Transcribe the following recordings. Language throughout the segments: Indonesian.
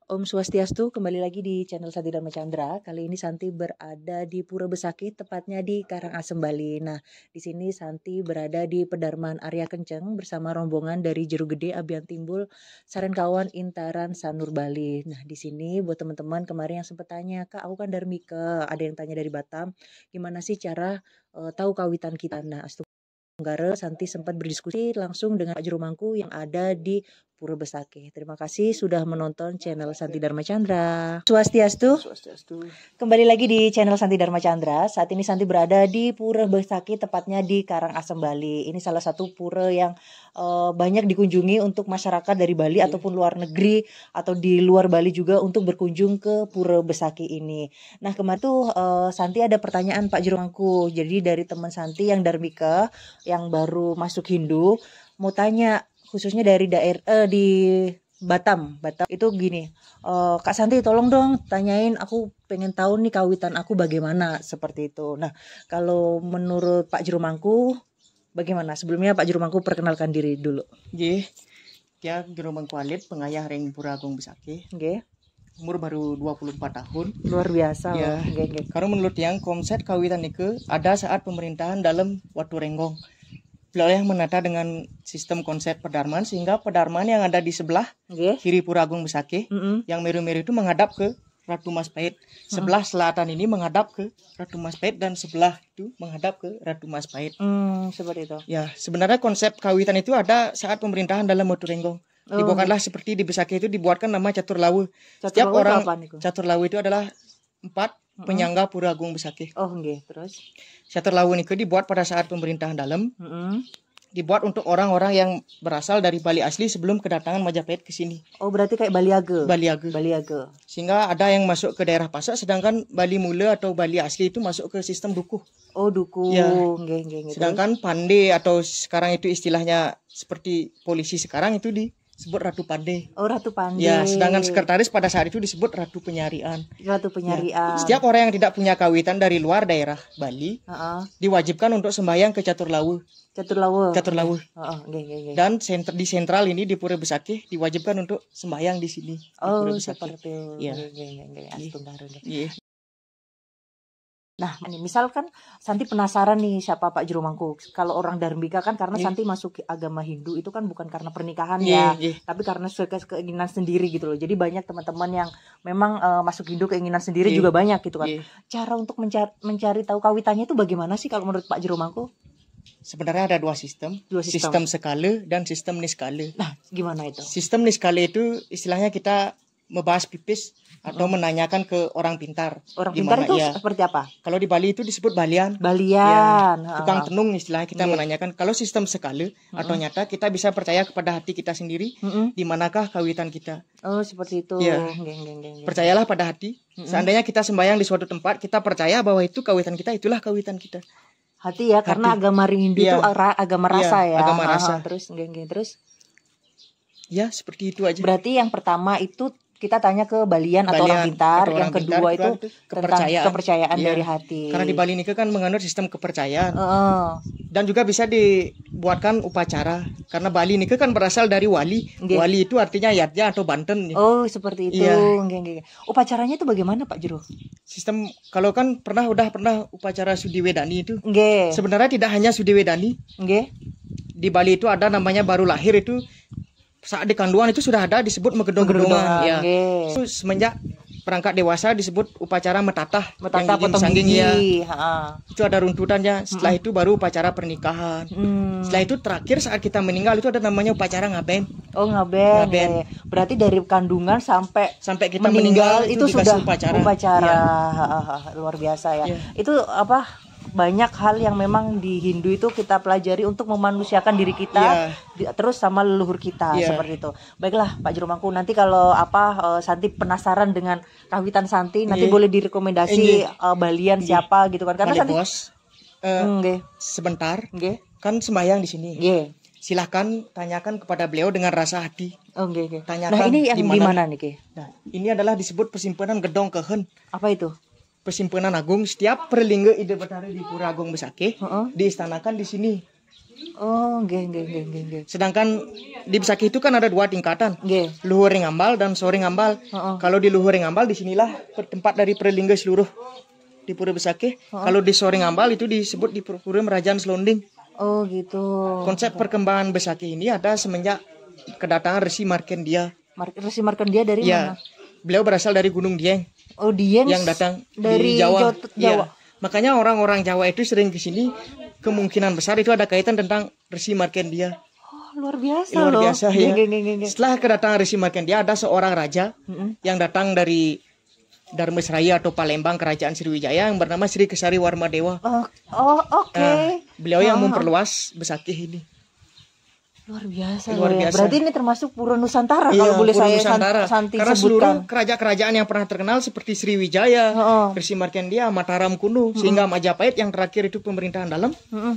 Om Swastiastu, kembali lagi di channel Santi Dharma Chandra. Kali ini Santi berada di Pura Besaki, tepatnya di Karangasem, Bali. Nah, di sini Santi berada di Pedarman Arya Kenceng bersama rombongan dari Jerugede, Abian Timbul, Sarenkawan, Intaran, Sanur, Bali. Nah, di sini buat teman-teman kemarin yang sempat tanya, Kak, aku kan Darmika, ada yang tanya dari Batam, gimana sih cara tahu kawitan kita? Nah, Tenggara, Santi sempat berdiskusi langsung dengan Pak Juru Mangku yang ada di Pura Besaki. Terima kasih sudah menonton channel Santi Dharma Chandra. Swastiastu. Swastiastu. Kembali lagi di channel Santi Dharma Chandra. Saat ini Santi berada di Pura Besaki, tepatnya di Karangasem, Bali. Ini salah satu pura yang banyak dikunjungi untuk masyarakat dari Bali ataupun luar negeri atau di luar Bali juga untuk berkunjung ke Pura Besaki ini. Nah, kemarin tuh Santi ada pertanyaan Pak Juru Mangku. Jadi dari teman Santi yang Darmika yang baru masuk Hindu mau tanya, khususnya dari daerah di Batam itu gini, Kak Santi tolong dong tanyain, aku pengen tahu nih kawitan aku bagaimana, seperti itu. Nah, kalau menurut Pak Juru Mangku bagaimana? Sebelumnya Pak Juru Mangku perkenalkan diri dulu. Nggih. Dia Juru Mangku Alit, pengayah Reng Pura Agung Besaki. Nggih. Umur baru 24 tahun. Luar biasa ya. loh. Nggih. Karena menurut yang konsep kawitan itu ada saat pemerintahan dalam Watu Renggong. Beliau yang menata dengan sistem konsep pedarman, sehingga pedarman yang ada di sebelah kiri Pura Agung Besaki, yang meru-meru itu menghadap ke Ratu Majapahit. Sebelah selatan ini menghadap ke Ratu Majapahit dan sebelah itu menghadap ke Ratu Majapahit. Seperti itu. Ya, sebenarnya konsep kawitan itu ada saat pemerintahan dalam Watu Renggong. Dibuatkanlah seperti di Besaki itu dibuatkan nama Catur Lawu. Setiap orang Catur Lawu itu adalah 4 penyangga Pura Agung Besaki. Oh, nggih, terus Catur Lawu itu dibuat pada saat pemerintahan dalam. Dibuat untuk orang-orang yang berasal dari Bali asli sebelum kedatangan Majapahit ke sini. Oh, berarti kayak Baliage. Baliage. Sehingga ada yang masuk ke daerah Pasak, sedangkan Bali Mula atau Bali asli itu masuk ke sistem dukuh. Oh, dukuh. Ya. Nggih. Sedangkan Pande atau sekarang itu istilahnya seperti polisi sekarang itu disebut Ratu Pande. Oh, Ratu Pande. Ya, sedangkan sekretaris pada saat itu disebut Ratu Penyarian. Ratu Penyarian. Ya. Setiap orang yang tidak punya kawitan dari luar daerah Bali diwajibkan untuk sembahyang ke Catur Lawu. Catur Lawu. Nggih. Dan di sentral ini di Pura Besaki diwajibkan untuk sembahyang di sini. Oh, seperti itu. Ya. Nggih. Nah, ini misalkan Santi penasaran nih siapa Pak Juru Mangku. Kalau orang Darmika kan karena Santi masuk agama Hindu itu kan bukan karena pernikahan tapi karena keinginan sendiri gitu loh. Jadi banyak teman-teman yang memang masuk Hindu keinginan sendiri juga banyak gitu kan. Cara untuk mencari tahu kawitannya itu bagaimana sih kalau menurut Pak Juru Mangku? Sebenarnya ada dua sistem. Sistem skala dan sistem niskala. Nah, gimana itu? Sistem niskala itu istilahnya kita membahas pipis atau menanyakan ke orang pintar. Orang pintar itu seperti apa? Kalau di Bali itu disebut balian. Balian. Ya, tukang tenung istilahnya kita menanyakan. Kalau sistem skala atau nyata kita bisa percaya kepada hati kita sendiri di manakah kawitan kita. Oh, seperti itu. Ya. Percayalah pada hati. Seandainya kita sembahyang di suatu tempat, kita percaya bahwa itu kawitan kita, itulah kawitan kita. Hati ya, karena agama Hindu itu agama rasa ya. Agama rasa. Terus. Ya, seperti itu aja. Berarti yang pertama itu kita tanya ke balian atau orang pintar, yang kedua itu tentang kepercayaan dari hati. Karena di Bali ini kan menganut sistem kepercayaan. Dan juga bisa dibuatkan upacara. Karena Bali ini kan berasal dari wali. Wali itu artinya yatnya atau banten. Oh, seperti itu. Upacaranya itu bagaimana Pak Juru? Sistem kalau kan udah pernah upacara Sudiwedani itu. Sebenarnya tidak hanya Sudiwedani. Di Bali itu ada namanya baru lahir itu. Saat di kandungan itu sudah ada disebut megedong-gedongan. Ya. Itu semenjak perangkat dewasa disebut upacara metatah potong gigi. Itu ada runtutannya. Setelah itu baru upacara pernikahan. Setelah itu terakhir saat kita meninggal itu ada namanya upacara ngaben. Oh, ngaben. Berarti dari kandungan sampai kita meninggal itu sudah upacara. Ya. Luar biasa ya. Itu apa? Banyak hal yang memang di Hindu itu kita pelajari untuk memanusiakan diri kita terus sama leluhur kita seperti itu. Baiklah Pak Juru Mangku, nanti kalau Santi penasaran dengan kawitan Santi nanti boleh direkomendasi balian siapa gitu kan, karena Pada Santi bos sebentar kan sembahyang di sini. Silahkan tanyakan kepada beliau dengan rasa hati. Tanyakan. Nah, ini yang di mana nih? Nah, ini adalah disebut persimpangan Gedong Kehen. Apa itu? Persimpangan Agung. Setiap perlingga ide betara di Pura Agung Besaki diistanakan di sini. Oh, nggih. Sedangkan di Besakih itu kan ada 2 tingkatan. Nggih. Luhuring Ambal dan Soring Ambal. Kalau di Luhuring Ambal disinilah tempat dari perlingga seluruh di Pura Besakih. Kalau di Soring Ambal itu disebut di Pura Merajaan Selonding. Oh gitu. Konsep perkembangan Besakih ini ada semenjak kedatangan Resi Markendia. Resi Markendia dari Ya, mana? beliau berasal dari Gunung Dieng. Oh, Dieng yang datang dari di Jawa. Jawa. Ya. Makanya orang-orang Jawa itu sering ke sini, kemungkinan besar itu ada kaitan tentang Resi Markendia. Oh, luar biasa Luar loh. biasa ya. Nggih. Setelah kedatangan Resi Markendia ada seorang raja yang datang dari Dharmasraya atau Palembang, Kerajaan Sriwijaya, yang bernama Sri Kesari Warmadewa. Oke. Nah, beliau yang memperluas Besakih ini. Luar biasa. Luar Ya. biasa. Berarti ini termasuk Pura Nusantara Iya, kalau boleh Pura saya Nusantara. Santi Karena sebutkan. seluruh kerajaan-kerajaan yang pernah terkenal seperti Sriwijaya, Resi Markendia, Mataram kuno, sehingga Majapahit yang terakhir itu pemerintahan dalam,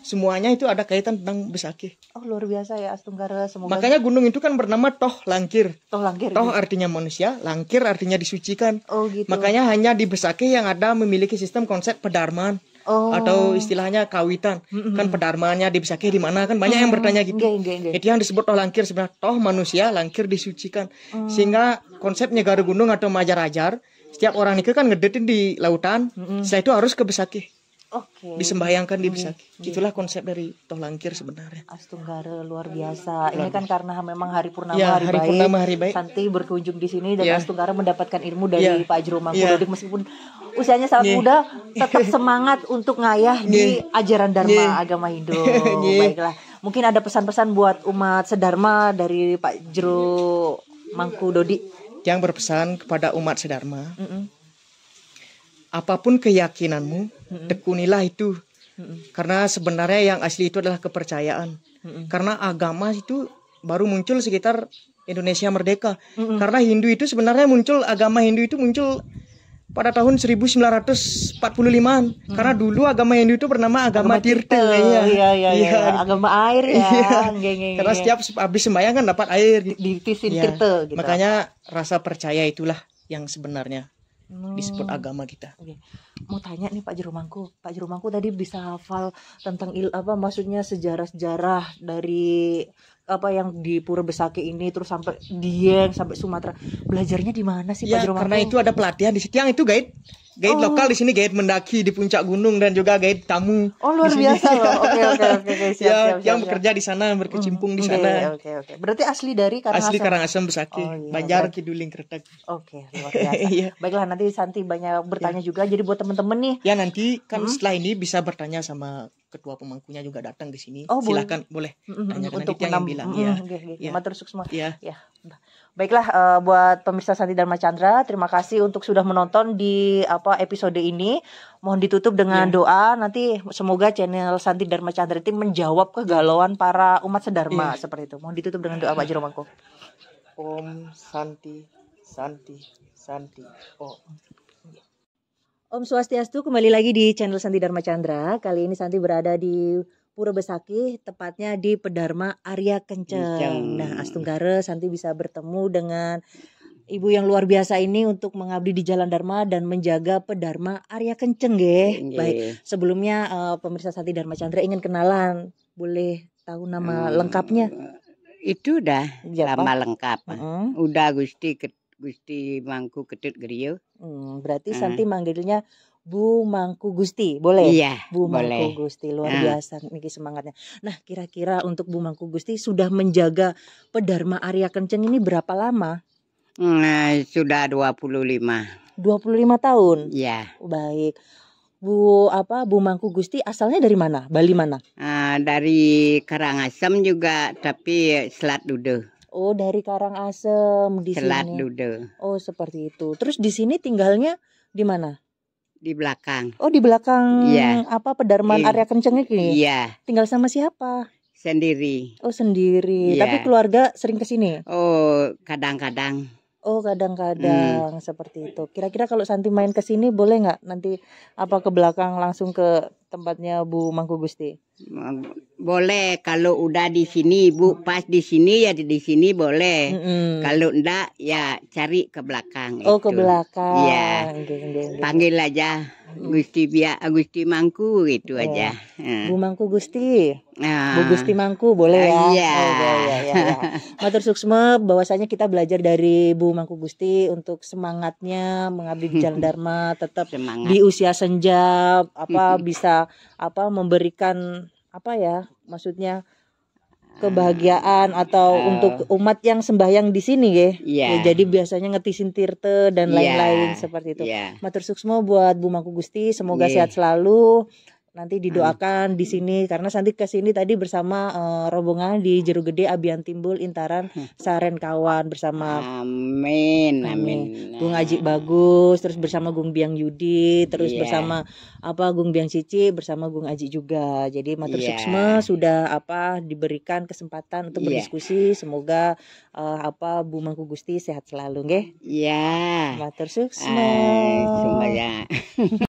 semuanya itu ada kaitan tentang Besakih. Oh, luar biasa ya Astunggara. Semoga Makanya gunung itu kan bernama Toh Langkir. Toh Langkir. Toh artinya manusia, Langkir artinya disucikan. Oh gitu. Makanya hanya di Besakih yang ada memiliki sistem konsep pedarmaan. Atau istilahnya kawitan. Kan pedarmaannya di Besakih di mana, kan banyak yang bertanya gitu. Nggih. Itu yang disebut Toh Langkir, sebenarnya toh manusia, langkir disucikan. Sehingga konsep Nyegara Gunung atau Majarajar, setiap orang itu kan ngedetin di lautan, setelah itu harus ke Besakih. Oke. Disembayangkan di Besakih. Itulah konsep dari Toh Langkir sebenarnya. Astunggara luar biasa. Ini kan karena memang hari purnama Ya, hari hari baik. purnama hari baik. Santi berkunjung di sini dan Ya. Astunggara mendapatkan ilmu dari Pak Jero Ya. Mangkudodik meskipun usianya sangat muda, tetap semangat untuk ngayah di ajaran Dharma agama Hindu. Baiklah. Mungkin ada pesan-pesan buat umat sedharma dari Pak Jero Mangkudodik. Yang berpesan kepada umat sedharma, apapun keyakinanmu, tekunilah itu. Karena sebenarnya yang asli itu adalah kepercayaan. Karena agama itu baru muncul sekitar Indonesia merdeka. Karena Hindu itu sebenarnya agama Hindu itu muncul pada tahun 1945-an. Karena dulu agama Hindu itu bernama agama Tirta. Iya. Agama air ya. Iya. Karena setiap habis sembahyang kan dapat air. Ditisin Iya. Tirta gitu. Makanya rasa percaya itulah yang sebenarnya disebut agama kita. Oke. Mau tanya nih Pak Jero Mangku. Pak Jero Mangku tadi bisa hafal tentang maksudnya sejarah-sejarah dari apa yang di Pura Besakih ini terus sampai Dieng sampai Sumatera. Belajarnya di mana sih Pak Ya, Jero Mangku? karena itu ada pelatihan di situ. Yang itu guide lokal di sini, guide mendaki di puncak gunung dan juga guide tamu. Oh, luar di sini. biasa loh. Oke. Siap. Yang bekerja di sana, berkecimpung di sana. Oke. Berarti asli dari Karangasem. Asli Karangasem Besakih, Oh, iya, Banjar Kiduling Kretek. Oke, luar biasa. Iya. Baiklah, nanti Santi banyak bertanya juga. Jadi buat temen-temen nih, Ya, nanti kan setelah ini bisa bertanya sama ketua pemangkunya juga datang di sini. Oh, Silakan boleh tanya untuk nanti yang bilang ya. Ya. Matur sukses semua. Ya. Ya. Baiklah, buat pemirsa Santi Dharma Chandra, terima kasih untuk sudah menonton di episode ini. Mohon ditutup dengan doa. Nanti semoga channel Santi Dharma Chandra itu menjawab kegalauan para umat sedharma seperti itu. Mohon ditutup dengan doa Pak Jero Mangku. Om Santi. Oh. Om Swastiastu, kembali lagi di channel Santi Dharma Chandra. Kali ini Santi berada di Pura Besakih, tepatnya di Pedharma Arya Kenceng. Nah, Astunggara, Santi bisa bertemu dengan ibu yang luar biasa ini untuk mengabdi di Jalan Dharma dan menjaga Pedharma Arya Kenceng, nggih. Baik, sebelumnya pemirsa Santi Dharma Chandra ingin kenalan. Boleh tahu nama lengkapnya? Itu dah nama lengkap. Udah Gusti Mangku Ketut Griyo. Berarti Santi manggilnya Bu Mangku Gusti, boleh? Iya, Bu boleh. Mangku Gusti, luar biasa niki semangatnya. Nah, kira-kira untuk Bu Mangku Gusti sudah menjaga Pedharma Arya Kenceng ini berapa lama? Sudah 25. 25 tahun. Iya. Baik. Bu Mangku Gusti asalnya dari mana? Bali mana? Dari Karangasem juga, tapi Selat Dude. Oh, dari Karangasem di Selat sini. Dude. Oh, seperti itu. Terus di sini tinggalnya di mana? Di belakang. Oh, di belakang Iya. Pedharmaan Arya Kenceng ini? Iya, Tinggal sama siapa? sendiri. Oh, sendiri. Iya. Tapi keluarga sering ke sini? Oh, kadang-kadang. Oh, kadang-kadang seperti itu. Kira-kira kalau Santi main ke sini boleh nggak nanti ke belakang langsung ke tempatnya Bu Mangku Gusti? Boleh kalau udah di sini Bu, pas di sini ya di sini boleh. Kalau enggak ya cari ke belakang. Oh, ke belakang. Iya. Panggil aja Gusti Gusti Mangku gitu aja. Bu Mangku Gusti. Bu Gusti Mangku boleh ya. Iya. Ya. Matur suksma, bahwasanya kita belajar dari Bu Mangku Gusti untuk semangatnya mengabdi di Jalan Dharma, tetap semangat. Di usia senja bisa memberikan maksudnya kebahagiaan atau untuk umat yang sembahyang di sini ya. Jadi biasanya ngetisin tirte dan lain-lain seperti itu. Matur suksma buat Bu Mangku Gusti, semoga sehat selalu. Nanti didoakan di sini karena Santi ke sini tadi bersama rombongan di Jeru Gede Abian Timbul Intaran Saren Kawan bersama Amin. Gung Aji Bagus, terus bersama Gung Biang Yudi, terus bersama Gung Biang Cici, bersama Gung Aji juga. Jadi matur suksma sudah diberikan kesempatan untuk berdiskusi. Semoga Bu Mangku Gusti sehat selalu nggih. Iya. Matur suksma. Semuanya.